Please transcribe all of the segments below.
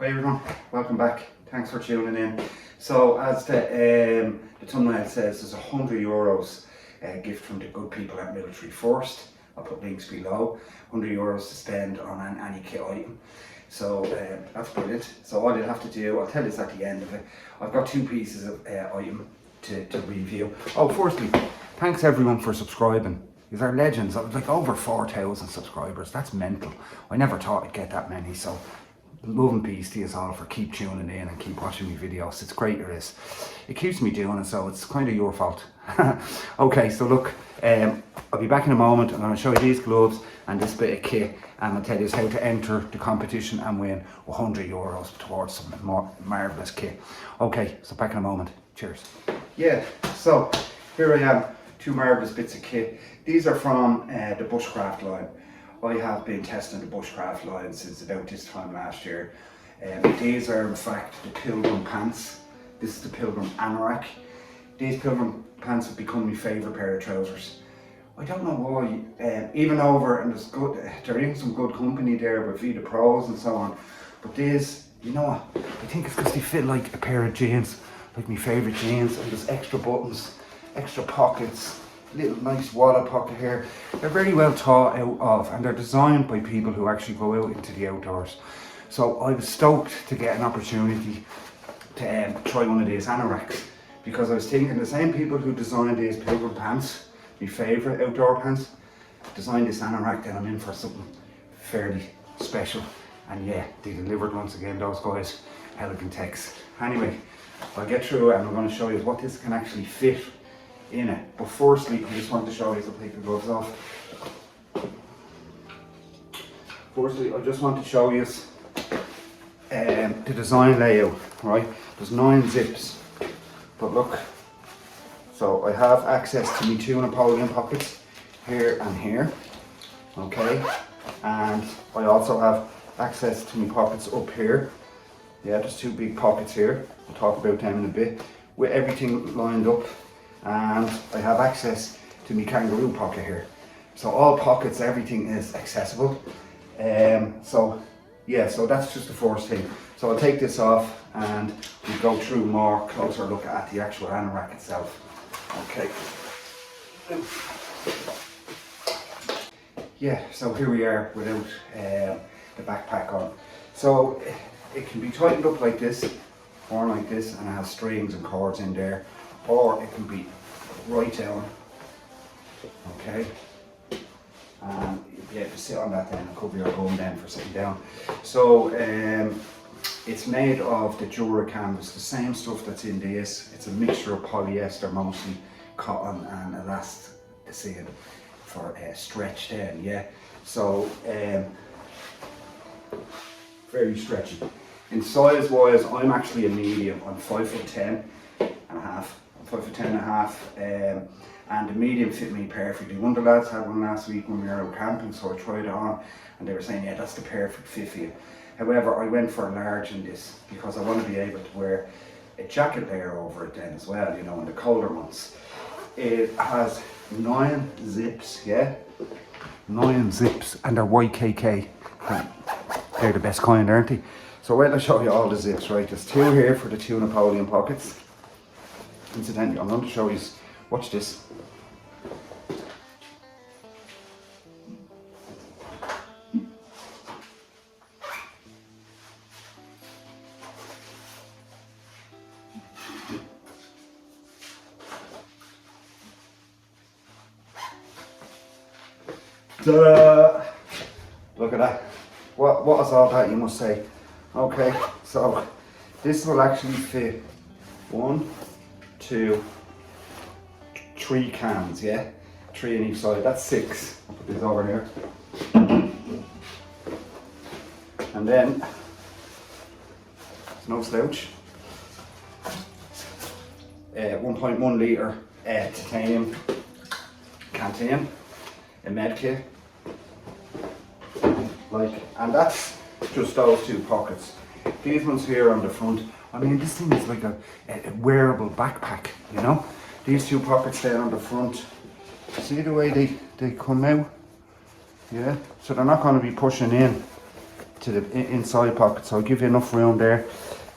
Hi everyone, welcome back. Thanks for tuning in. So as the thumbnail says, there's €100 gift from the good people at Military First. I'll put links below. €100 to spend on any kit item. So that's brilliant. So all you'll have to do, I'll tell you this at the end of it. I've got two pieces of item to review. Oh, firstly, thanks everyone for subscribing. These are legends. I was like over 4,000 subscribers. That's mental. I never thought I'd get that many. So love and peace to you all for keep tuning in and keep watching me videos. It's great it is. It keeps me doing it, so it's kind of your fault. Okay, so look, I'll be back in a moment. I'm going to show you these gloves and this bit of kit, and I'll tell you how to enter the competition and win €100 towards some more marvellous kit. Okay, so back in a moment. Cheers. Yeah, so here I am, two marvellous bits of kit. These are from the bushcraft line. I have been testing the bushcraft line since about this time last year. These are in fact the Pilgrim pants. This is the Pilgrim Anorak. These Pilgrim pants have become my favourite pair of trousers. I don't know why, even over, and they're in some good company there with Vita Pros and so on, but these, you know what, I think it's because they fit like a pair of jeans, like my favourite jeans, and there's extra buttons, extra pockets, little nice wallet pocket here. They're very well thought out of, and they're designed by people who actually go out into the outdoors. So I was stoked to get an opportunity to try one of these anoraks, because I was thinking the same people who designed these Pilgrim pants, my favourite outdoor pants, designed this anorak, then I'm in for something fairly special. And yeah, they delivered once again, those guys, Helikon Tex. Anyway, I'll get through it and I'm going to show you what this can actually fit in it. But firstly, I just want to show you, so I'll take the gloves off. Firstly, I just want to show you the design layout, right? There's 9 zips, but look, so I have access to my 2 Napoleon pockets here and here, okay? And I also have access to my pockets up here. Yeah, there's 2 big pockets here. I'll talk about them in a bit, with everything lined up. And I have access to my kangaroo pocket here. So all pockets, everything is accessible. So yeah, so that's just the first thing. So I'll take this off and we'll go through more closer look at the actual anorak itself. Okay. Yeah, so here we are without the backpack on. So it can be tightened up like this, or like this, and it has strings and cords in there, or it can be right down, okay, and you'll be able to sit on that then, it could be your home then for sitting down. So it's made of the Jura canvas, the same stuff that's in this. It's a mixture of polyester, mostly cotton and elasticine for stretch then, yeah. So very stretchy. In size wise, I'm actually a medium. I'm 5'10" and a half. I'm 5'10" and a half, and the medium fit me perfectly. One of the lads had one last week when we were out camping, so I tried it on and they were saying, yeah, that's the perfect fit for you. However, I went for a large in this because I want to be able to wear a jacket layer over it then as well, you know, in the colder months. It has 9 zips, yeah? 9 zips, and they're YKK. They're the best kind, aren't they? So wait, I'll show you all the zips, right? There's 2 here for the 2 Napoleon pockets. Incidentally, I'm going to show you, watch this. Ta-da! Look at that. What is all that, you must say? Okay, so this will actually fit 1, 2, 3 cans, yeah? 3 on each side, that's 6. I'll put this over here. And then, it's no slouch. 1.1 litre titanium canteen, a med kit. And that's just those 2 pockets. These ones here on the front, I mean, this thing is like a wearable backpack, you know? These 2 pockets there on the front, see the way they come out? Yeah, so they're not going to be pushing in to the inside pocket, so I'll give you enough room there.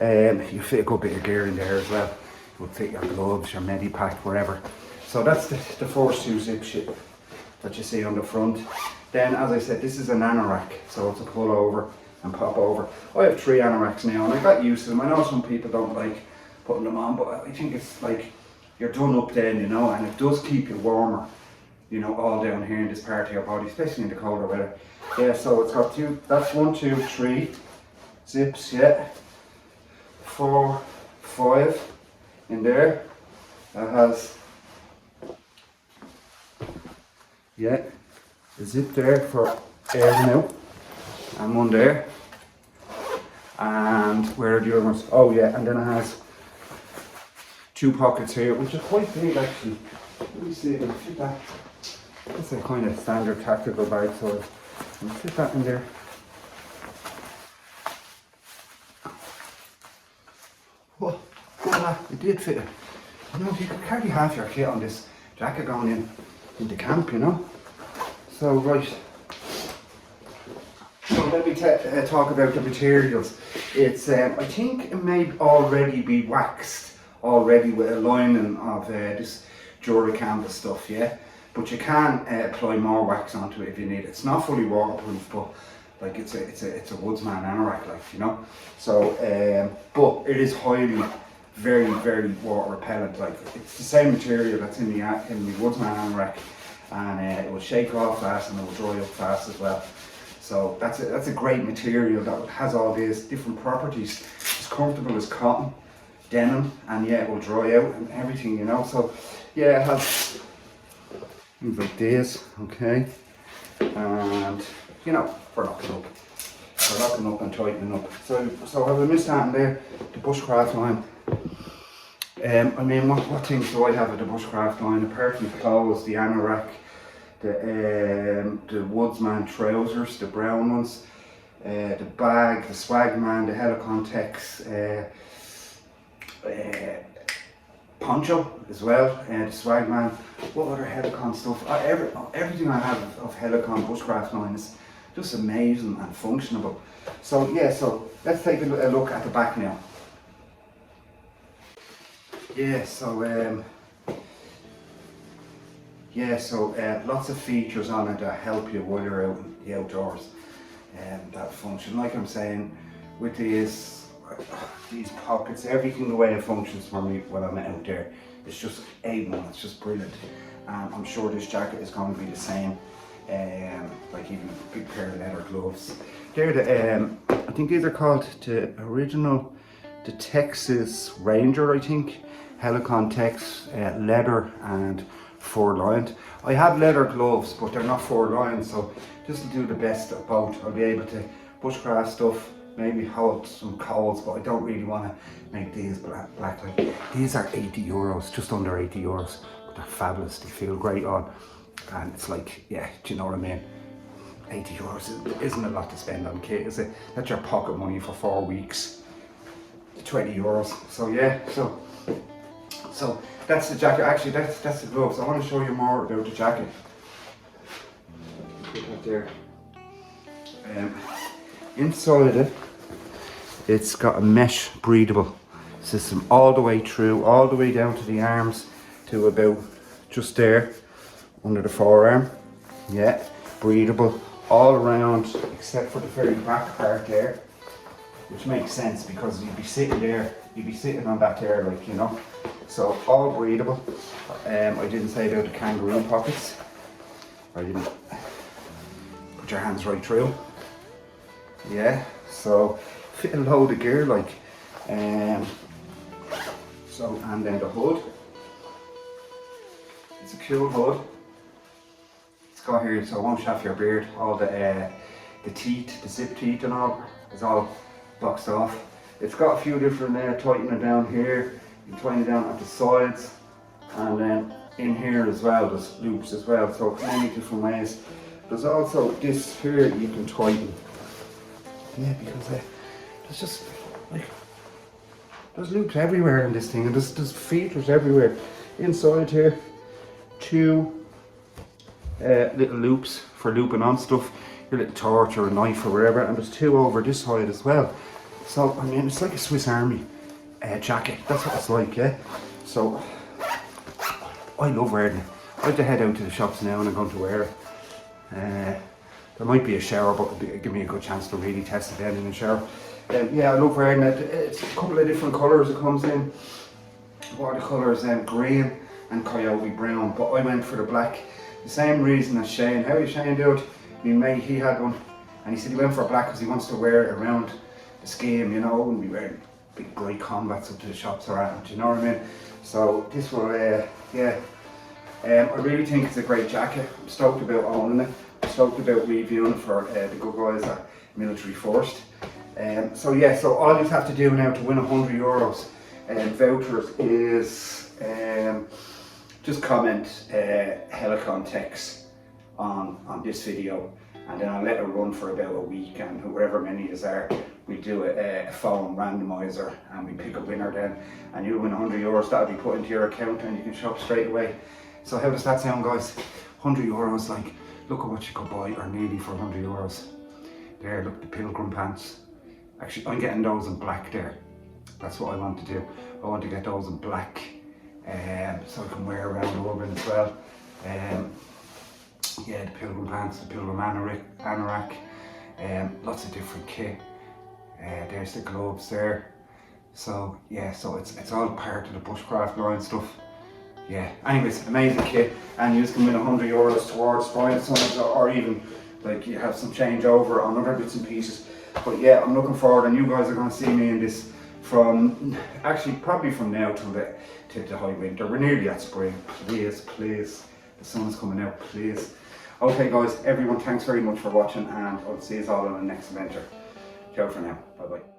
You fit a good bit of gear in there as well. It would fit your gloves, your medipack, wherever. So that's the first 2 zip shit that you see on the front. Then, as I said, this is an anorak, so it's a pull over and pop over. I have 3 anoraks now, and I got used to them. I know some people don't like putting them on, but I think it's like you're done up then, you know, and it does keep you warmer, you know, all down here in this part of your body, especially in the colder weather. Yeah, so it's got 2, that's 1, 2, 3 zips, yeah, 4, 5 in there. That has, yeah, a zip there for air now, and 1 there. And where are the other ones? Oh yeah, and then it has 2 pockets here, which are quite big actually. Let me see if I can fit that. That's a kind of standard tactical bag, so I'll fit that in there. Well, voila, it did fit it. You know, you could carry half your kit on this jacket going into camp, you know. So, right. So let me talk about the materials. It's, I think it may already be waxed already with a lining of this Jura canvas stuff, yeah. But you can apply more wax onto it if you need it. It's not fully waterproof, but like it's a woodsman anorak, like, you know. So, but it is highly, very, very water repellent. Like, it's the same material that's in the woodsman anorak, and it will shake off fast and it will dry up fast as well. So that's a great material that has all these different properties. It's comfortable as cotton, denim, and yeah, it will dry out and everything, you know. So yeah, it has things like this, okay, and you know, for locking up and tightening up. So have I missed that in there? The bushcraft line. I mean, what things do I have at the bushcraft line apart from clothes? The anorak, the woodsman trousers, the brown ones, the bag, the swagman, the Helikon Tex poncho as well, the swagman. What other Helikon stuff? Everything I have of Helikon bushcraft line is just amazing and functional. So yeah, so let's take a look at the back now. Yeah, so lots of features on it that help you while you're out in the outdoors, that function. Like I'm saying, with these pockets, everything the way it functions for me when I'm out there, it's just A1, it's just brilliant. I'm sure this jacket is going to be the same, like even a big pair of leather gloves. They're the, I think these are called the Texas Ranger, I think. Helikon Tex, leather and 4-lined. I have leather gloves, but they're not 4-lined, so this will do the best of both. I'll be able to bushcraft stuff, maybe hold some coals, but I don't really want to make these black. Like, these are €80, just under €80, but they're fabulous. They feel great on, and it's like, yeah, do you know what I mean? €80 isn't a lot to spend on kit, is it? That's your pocket money for 4 weeks. €20. So yeah, so that's the jacket. Actually, that's the gloves. I want to show you more about the jacket. Put that there. Inside it, it's got a mesh breathable system all the way through, all the way down to the arms, to about just there under the forearm. Yeah, breathable all around except for the very back part there, which makes sense because you'd be sitting there, you'd be sitting on that there, like, you know. So all breathable. I didn't say about the kangaroo pockets. I didn't put your hands right through. Yeah, so fit a load of gear, like. So, and then the hood. It's a cool hood. It's got here, so it won't chafe your beard. All the teeth, the zip teeth and all, is all boxed off. It's got a few different tightening down here. You can tighten it down at the sides, and then in here as well, there's loops as well, so many different ways. There's also this here you can tighten. Yeah, because there's just like, there's loops everywhere in this thing, and there's features everywhere. Inside here, 2 little loops for looping on stuff. your little torch or a knife or whatever, and there's 2 over this side as well. So I mean, it's like a Swiss Army jacket. That's what it's like, yeah. So I love wearing it. I have to head out to the shops now and I'm going to wear it. There might be a shower, but it'll give me a good chance to really test it then in the shower. Yeah, I love wearing it. It's a couple of different colours it comes in. What are the colours? Green and coyote brown, but I went for the black. The same reason as Shane. How are you, Shane, dude? My mate, he had one, and he said he went for black because he wants to wear it around the scheme, you know, and be wearing big bright combats up to the shops or at, do you know what I mean? So this will, yeah, I really think it's a great jacket. I'm stoked about owning it. I'm stoked about reviewing it for the good guys at Military First. So yeah, so all you have to do now to win €100 vouchers is just comment Helikon Tex on this video, and then I'll let it run for about a week, and whoever many is there, we do a phone randomizer and we pick a winner then, and you win €100. That'll be put into your account and you can shop straight away. So how does that sound, guys? €100, like, look at what you could buy or nearly for €100. There, look, the Pilgrim pants. Actually, I'm getting those in black there. That's what I want to do. I want to get those in black, so I can wear around urban as well. Yeah, the Pilgrim pants, the Pilgrim Anorak, lots of different kit. There's the gloves there. So yeah, so it's all part of the bushcraft line stuff. Yeah, anyways, amazing kit, and you can win €100 towards buying some, or even like you have some change over on other bits and pieces. But yeah, I'm looking forward, and you guys are going to see me in this from, actually probably from now till the high winter. We're nearly at spring. Please, please, the sun's coming out, please. Okay guys, everyone, thanks very much for watching, and I'll see you all in the next adventure. Ciao for now, bye bye.